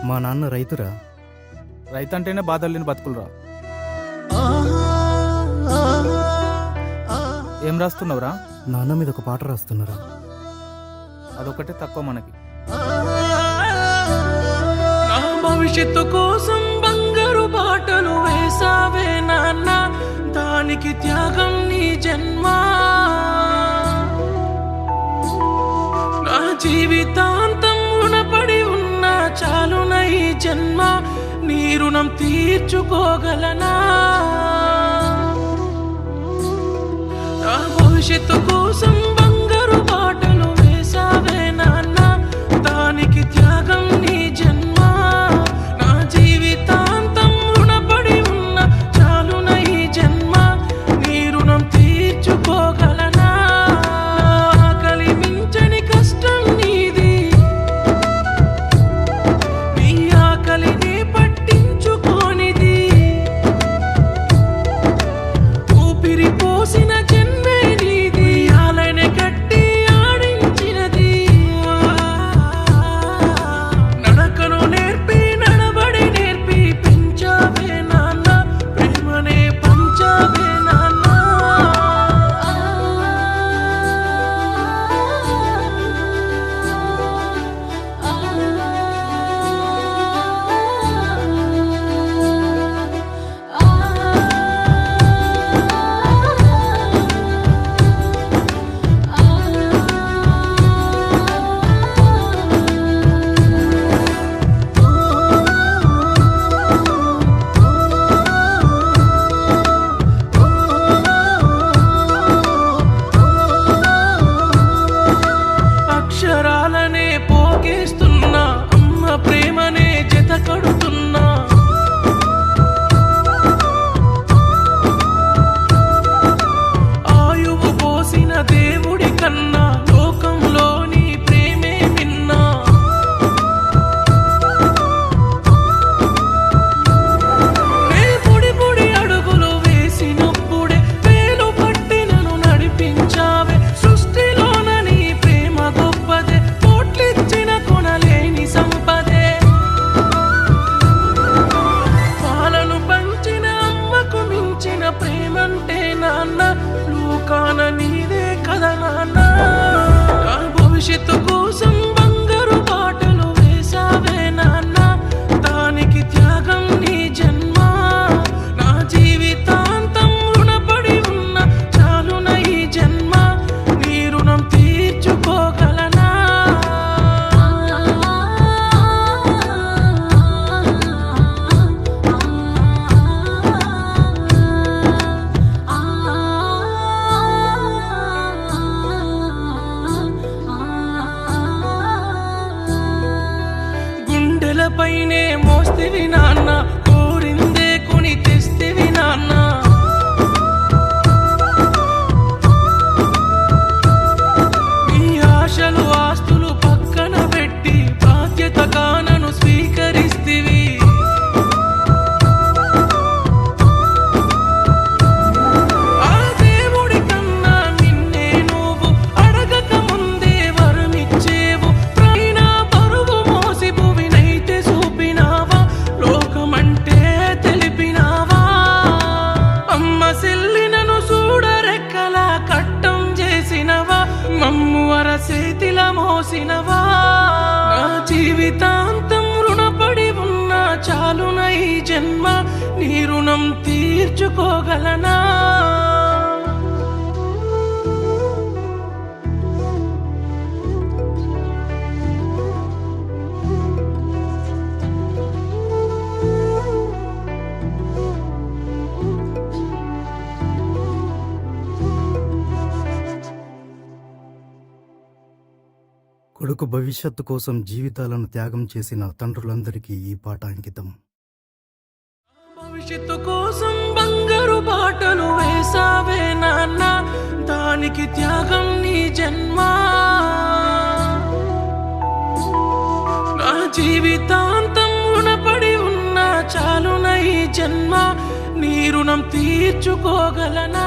మా నాన్న రైతురా. రైతంటేనే బాధలు లేని బతుకులురా. ఏం రాస్తున్నావురా? నాన్న మీద ఒక పాట రాస్తున్నారా. అదొకటే తక్కువ మనకి. నా భవిష్యత్తు కోసం బంగారు బాటలు వేసావే నాన్న, దానికి త్యాగం నీ జన్మ. నా జీవితాంతం రుణపడి ఉన్నా చాలున ఈ జన్మ, నీ రుణం తీర్చుకోగలనా. నా భవిష్యత్తు కోసం బంగారు బాటలు వేసావే నాన్న, దానికి త్యాగం నీ జన్మ. నా జీవితాంతం రుణపడి ఉన్న చాలున ఈ జన్మ, నీ రుణం తీర్చుకోగలనా. ఆకలి మించని కష్టం నీది, నీ ఆకలిని పట్టించుకోనిది. ఊపిరి పోసిన జన్మే నీది, ఆలనే కట్టి ఆడించినది. నడకను నేర్పి నడబడి నేర్పి పెంచావే నాన్న, ప్రేమనే పంచావే నాన్న. అక్షరాలనే పోగేస్తున్నా, అమ్మ ప్రేమనే జత కడుతున్నా. ఆయువు పోసిన దేవుడి కన్నా లోకంలో నీ ప్రేమే విన్నా. నే పొడి పొడి అడుగులు వేసినప్పుడే వేలు పట్టి నన్ను నడిపించావే. సృష్టిలోన నీ ప్రేమ గొప్పదే, కోట్లిచ్చిన కొనలేని సంపదే. పాలను పంచిన అమ్మకు మించిన ప్రేమంటే నాన్న, లోకాన నీదే కదా నాన్న. నా భవిష్యత్తు కోసం బంగారు బాటలు వేసావే నాన్న, దానికి త్యాగం నీ జన్మ. నా జీవితాంతం రుణపడి ఉన్న చాలున ఈ జన్మ, నీ రుణం తీర్చుకోగలనా. గుండెలపైనే మోస్తివి నాన్న, కోరిందే కొని తెస్తివి నాన్న. నీ ఆశలు ఆస్తులు పక్కన పెట్టి బాధ్యతగా నన్ను స్వీకరిస్తివి. ఆ దేవుడి కన్నా నిన్నే నువ్వు అడగక ముందే వరమిచ్చేవు. పైన బరువు మోసి భువినైతే చూపినావా, లోకమంటే తెలిపినావా. అమ్మ సెల్లినను చూడరెక్కలా కట్టం చేసినవా, మమ్ము అరచేతిల మోసినవా. నా జీవితాంతం రుణపడి ఉన్నా చాలున ఈ జన్మ, నీ రుణం తీర్చుకోగలనా. కొడుకు భవిష్యత్తు కోసం జీవితాలను త్యాగం చేసిన తండ్రులందరికీ ఈ పాట అంకితం. భవిష్యత్తు కోసం బంగారు బాటలు వేసావే నాన్న, దానికి త్యాగం నీ జన్మ. నా జీవితాంతం రుణపడి ఉన్నా చాలున ఈ జన్మ, నీ రుణం తీర్చుకోగలనా.